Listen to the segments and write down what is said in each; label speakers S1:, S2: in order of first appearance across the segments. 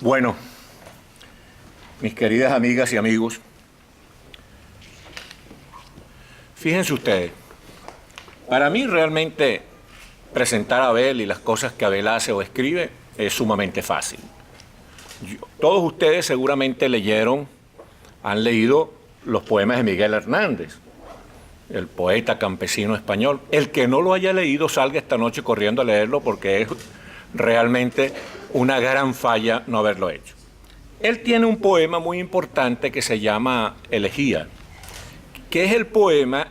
S1: Bueno, mis queridas amigas y amigos, fíjense ustedes, para mí realmente presentar a Abel y las cosas que Abel hace o escribe es sumamente fácil. Todos ustedes seguramente han leído los poemas de Miguel Hernández, el poeta campesino español. El que no lo haya leído, salga esta noche corriendo a leerlo, porque es realmente una gran falla no haberlo hecho. Él tiene un poema muy importante que se llama Elegía, que es el poema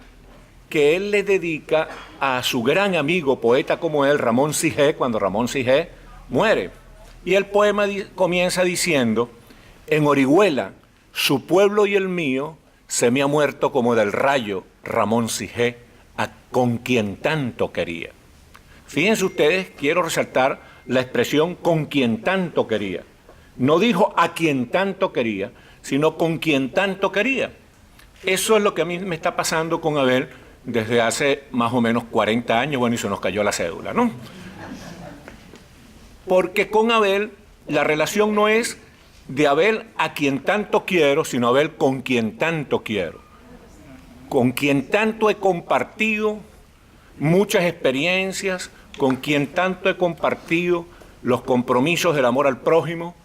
S1: que él le dedica a su gran amigo, poeta como él, Ramón Sigé, cuando Ramón Sigé muere. Y el poema comienza diciendo: en Orihuela, su pueblo y el mío, se me ha muerto como del rayo Ramón Sigé, con quien tanto quería. Fíjense ustedes, quiero resaltar la expresión con quien tanto quería. No dijo a quien tanto quería, sino con quien tanto quería. Eso es lo que a mí me está pasando con Abel desde hace más o menos 40 años, bueno, y se nos cayó la cédula, ¿no? Porque con Abel la relación no es de Abel a quien tanto quiero, sino Abel con quien tanto quiero. Con quien tanto he compartido muchas experiencias, con quien tanto he compartido los compromisos del amor al prójimo,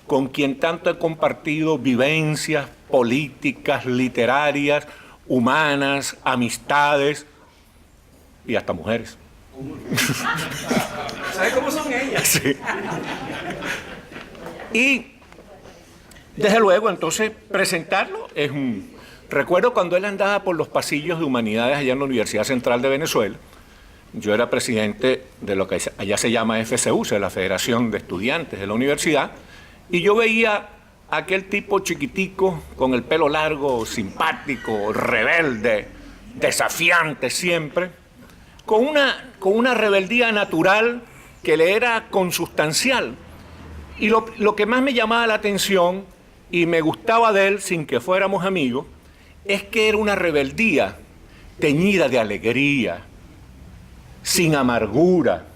S1: con quien tanto he compartido vivencias políticas, literarias, humanas, amistades y hasta mujeres.
S2: ¿Sabes cómo son ellas?
S1: Sí. Y desde luego, entonces, presentarlo es un... Recuerdo cuando él andaba por los pasillos de humanidades allá en la Universidad Central de Venezuela. Yo era presidente de lo que allá se llama FCU, la Federación de Estudiantes de la Universidad, y yo veía a aquel tipo chiquitico, con el pelo largo, simpático, rebelde, desafiante siempre, con una rebeldía natural que le era consustancial. Y lo que más me llamaba la atención y me gustaba de él, sin que fuéramos amigos, es que era una rebeldía teñida de alegría, sin amargura.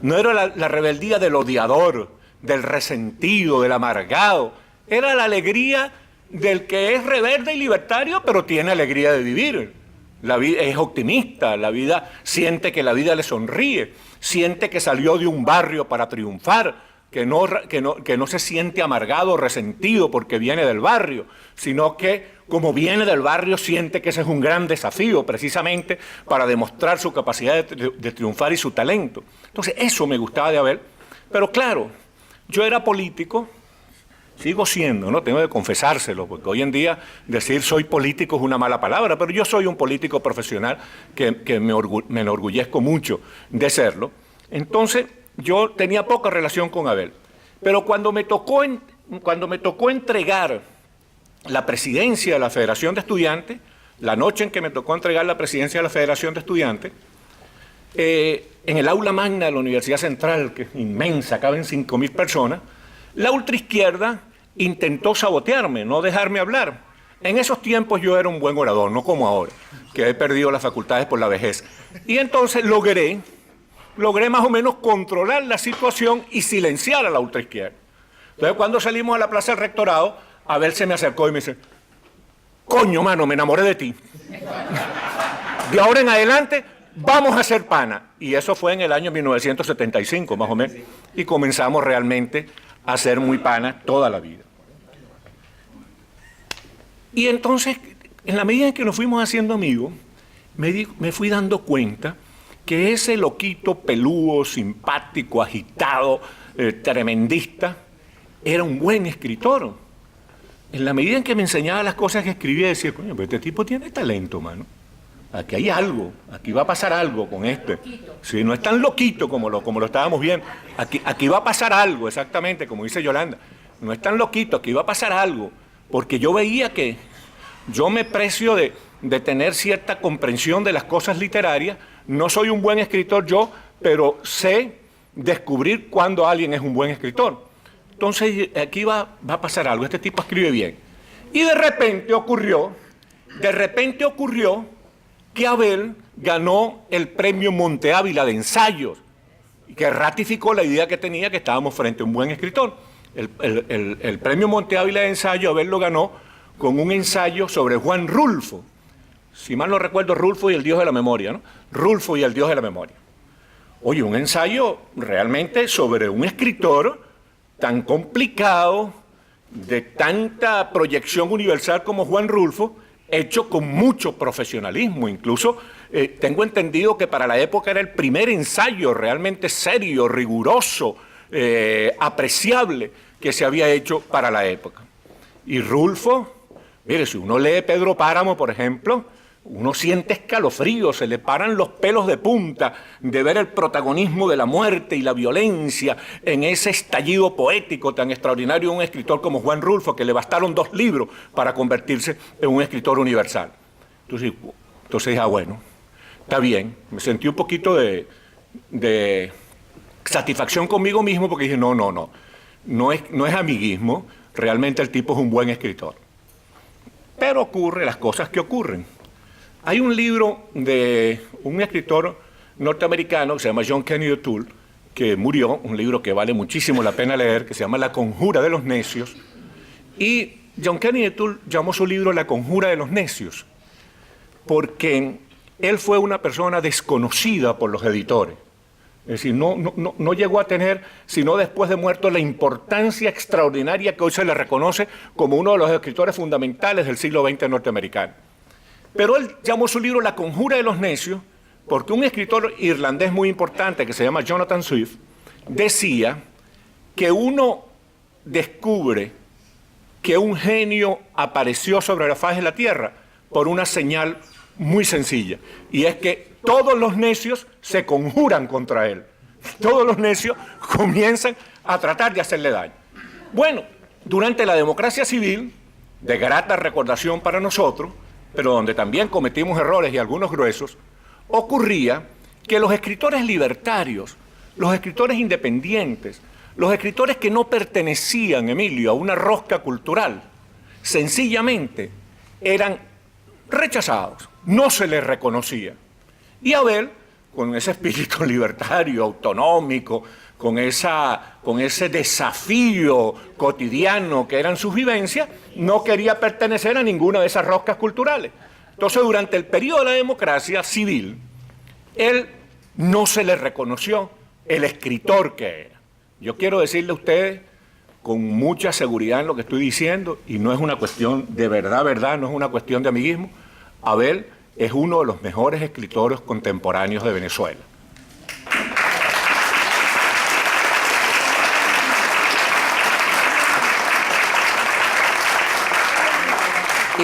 S1: No era la rebeldía del odiador, del resentido, del amargado. Era la alegría del que es rebelde y libertario, pero tiene alegría de vivir. La vida es optimista, la vida siente que la vida le sonríe, siente que salió de un barrio para triunfar, que no se siente amargado o resentido porque viene del barrio, sino que como viene del barrio siente que ese es un gran desafío precisamente para demostrar su capacidad de triunfar y su talento. Entonces eso me gustaba de Abel, pero claro, yo era político, sigo siendo, ¿no? Tengo que confesárselo, porque hoy en día decir soy político es una mala palabra, pero yo soy un político profesional que me enorgullezco mucho de serlo. Entonces, yo tenía poca relación con Abel, pero cuando me tocó entregar la presidencia de la Federación de Estudiantes, la noche en que me tocó entregar la presidencia de la Federación de Estudiantes, en el aula magna de la Universidad Central, que es inmensa, caben 5.000 personas, la ultraizquierda intentó sabotearme, no dejarme hablar. En esos tiempos yo era un buen orador, no como ahora, que he perdido las facultades por la vejez. Y entonces logré más o menos controlar la situación y silenciar a la ultraizquierda. Entonces, cuando salimos a la plaza del rectorado, Abel se me acercó y me dice: coño, mano, me enamoré de ti. De ahora en adelante vamos a ser pana. Y eso fue en el año 1975, más o menos. Y comenzamos realmente a ser muy panas toda la vida. Y entonces, en la medida en que nos fuimos haciendo amigos, me fui dando cuenta que ese loquito peludo, simpático, agitado, tremendista, era un buen escritor. En la medida en que me enseñaba las cosas que escribía, decía: coño, pero este tipo tiene talento, mano. Aquí hay algo, aquí va a pasar algo con este. Sí, no es tan loquito como lo estábamos viendo. Aquí va a pasar algo, exactamente, como dice Yolanda. No es tan loquito, aquí va a pasar algo. Porque yo veía que yo me precio de tener cierta comprensión de las cosas literarias. No soy un buen escritor yo, pero sé descubrir cuándo alguien es un buen escritor. Entonces, aquí va a pasar algo, este tipo escribe bien. Y de repente ocurrió que Abel ganó el premio Monte Ávila de ensayos, que ratificó la idea que tenía, que estábamos frente a un buen escritor. El premio Monte Ávila de ensayo, Abel lo ganó con un ensayo sobre Juan Rulfo. Si mal no recuerdo, Rulfo y el Dios de la Memoria, ¿no? Rulfo y el Dios de la Memoria. Oye, un ensayo realmente sobre un escritor tan complicado, de tanta proyección universal como Juan Rulfo, hecho con mucho profesionalismo. Incluso tengo entendido que para la época era el primer ensayo realmente serio, riguroso, apreciable que se había hecho para la época. Y Rulfo, mire, si uno lee Pedro Páramo, por ejemplo, uno siente escalofríos, se le paran los pelos de punta de ver el protagonismo de la muerte y la violencia en ese estallido poético tan extraordinario de un escritor como Juan Rulfo, que le bastaron 2 libros para convertirse en un escritor universal. Entonces bueno, está bien. Me sentí un poquito de satisfacción conmigo mismo porque dije, no es amiguismo, realmente el tipo es un buen escritor. Pero ocurre las cosas que ocurren. Hay un libro de un escritor norteamericano que se llama John Kennedy O'Toole, que murió, un libro que vale muchísimo la pena leer, que se llama La Conjura de los Necios. Y John Kennedy O'Toole llamó su libro La Conjura de los Necios, porque él fue una persona desconocida por los editores. Es decir, no llegó a tener, sino después de muerto, la importancia extraordinaria que hoy se le reconoce como uno de los escritores fundamentales del siglo XX norteamericano. Pero él llamó su libro La Conjura de los Necios porque un escritor irlandés muy importante que se llama Jonathan Swift decía que uno descubre que un genio apareció sobre la faz de la tierra por una señal muy sencilla, y es que todos los necios se conjuran contra él. Todos los necios comienzan a tratar de hacerle daño. Bueno, durante la democracia civil, de grata recordación para nosotros, pero donde también cometimos errores y algunos gruesos, ocurría que los escritores libertarios, los escritores independientes, los escritores que no pertenecían, Emilio, a una rosca cultural, sencillamente eran rechazados, no se les reconocía. Y Abel, con ese espíritu libertario, autonómico, con ese desafío cotidiano que eran sus vivencias, no quería pertenecer a ninguna de esas roscas culturales. Entonces, durante el periodo de la democracia civil, él no se le reconoció el escritor que era. Yo quiero decirle a ustedes con mucha seguridad en lo que estoy diciendo, y no es una cuestión de verdad, no es una cuestión de amiguismo, Abel es uno de los mejores escritores contemporáneos de Venezuela. Y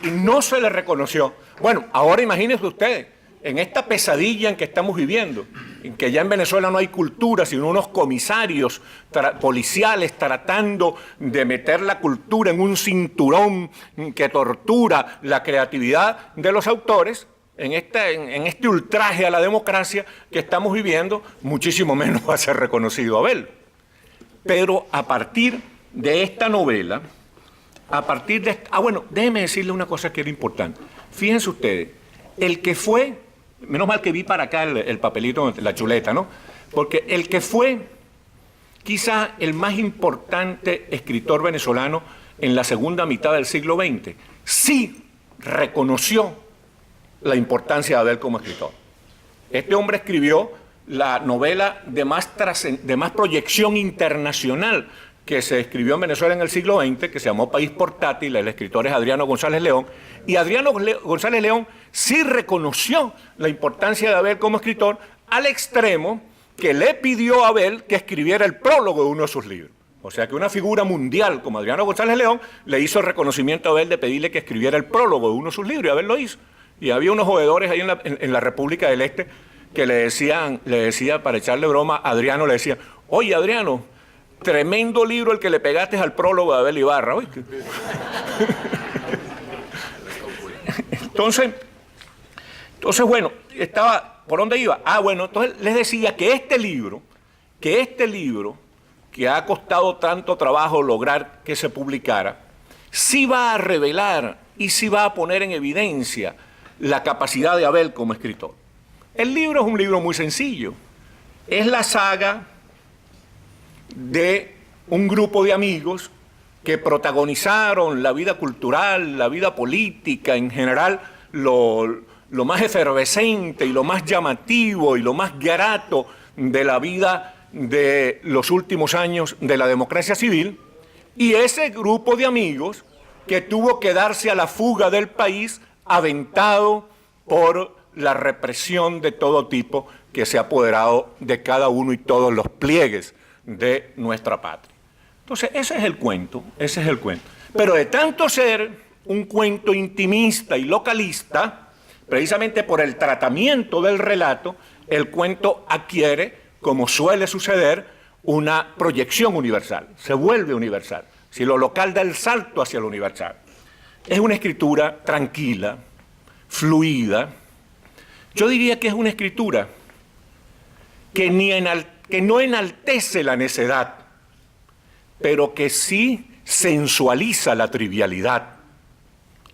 S1: no se le reconoció. Bueno, ahora imagínense ustedes, en esta pesadilla en que estamos viviendo, en que ya en Venezuela no hay cultura, sino unos comisarios policiales tratando de meter la cultura en un cinturón que tortura la creatividad de los autores, en este ultraje a la democracia que estamos viviendo, muchísimo menos va a ser reconocido Abel. Pero a partir de esta novela, bueno, déjenme decirle una cosa que era importante. Fíjense ustedes, el que fue, menos mal que vi para acá el papelito, la chuleta, ¿no? Porque el que fue quizá el más importante escritor venezolano en la segunda mitad del siglo XX, sí reconoció la importancia de Abel como escritor. Este hombre escribió la novela de más proyección internacional que se escribió en Venezuela en el siglo XX, que se llamó País Portátil. El escritor es Adriano González León, y Adriano González León sí reconoció la importancia de Abel como escritor, al extremo que le pidió a Abel que escribiera el prólogo de uno de sus libros. O sea que una figura mundial como Adriano González León le hizo el reconocimiento a Abel de pedirle que escribiera el prólogo de uno de sus libros, y Abel lo hizo. Y había unos jodedores ahí en la República del Este que le decía, para echarle broma, a Adriano le decía: oye, Adriano, tremendo libro el que le pegaste al prólogo de Abel Ibarra, ¿oíste? Entonces, bueno, ¿por dónde iba? Bueno, entonces les decía que este libro, que ha costado tanto trabajo lograr que se publicara, sí va a revelar y sí va a poner en evidencia la capacidad de Abel como escritor. El libro es un libro muy sencillo. Es la saga de un grupo de amigos que protagonizaron la vida cultural, la vida política en general, lo más efervescente y lo más llamativo y lo más grato de la vida de los últimos años de la democracia civil, y ese grupo de amigos que tuvo que darse a la fuga del país aventado por la represión de todo tipo que se ha apoderado de cada uno y todos los pliegues de nuestra patria. Entonces, ese es el cuento, ese es el cuento. Pero de tanto ser un cuento intimista y localista, precisamente por el tratamiento del relato, el cuento adquiere, como suele suceder, una proyección universal, se vuelve universal. Si lo local da el salto hacia lo universal. Es una escritura tranquila, fluida. Yo diría que es una escritura que no enaltece la necedad, pero que sí sensualiza la trivialidad,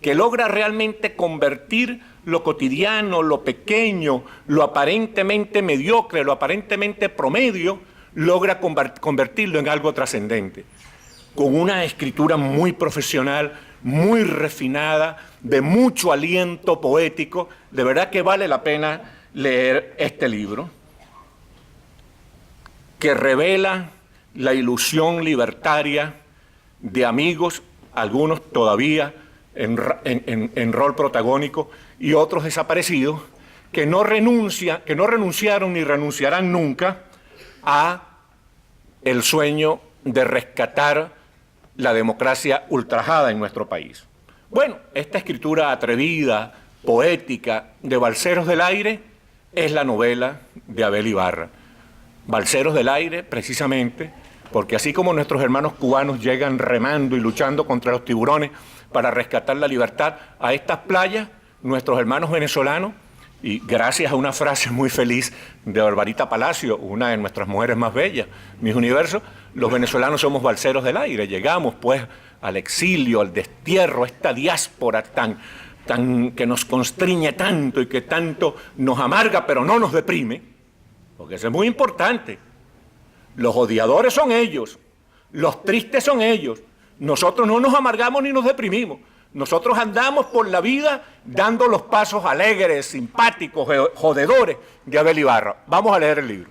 S1: que logra realmente convertir lo cotidiano, lo pequeño, lo aparentemente mediocre, lo aparentemente promedio, logra convertirlo en algo trascendente, con una escritura muy profesional, muy refinada, de mucho aliento poético. De verdad que vale la pena leer este libro, que revela la ilusión libertaria de amigos, algunos todavía en rol protagónico y otros desaparecidos, que no renunciaron ni renunciarán nunca a el sueño de rescatar la democracia ultrajada en nuestro país. Bueno, esta escritura atrevida, poética, de Balseros del Aire, es la novela de Abel Ibarra. Balseros del Aire, precisamente, porque así como nuestros hermanos cubanos llegan remando y luchando contra los tiburones para rescatar la libertad a estas playas, nuestros hermanos venezolanos, y gracias a una frase muy feliz de Barbarita Palacio, una de nuestras mujeres más bellas, Miss Universo, los venezolanos somos balseros del aire. Llegamos pues al exilio, al destierro, a esta diáspora tan que nos constriñe tanto y que tanto nos amarga, pero no nos deprime, porque eso es muy importante. Los odiadores son ellos, los tristes son ellos. Nosotros no nos amargamos ni nos deprimimos. Nosotros andamos por la vida dando los pasos alegres, simpáticos, jodedores de Abel Ibarra. Vamos a leer el libro.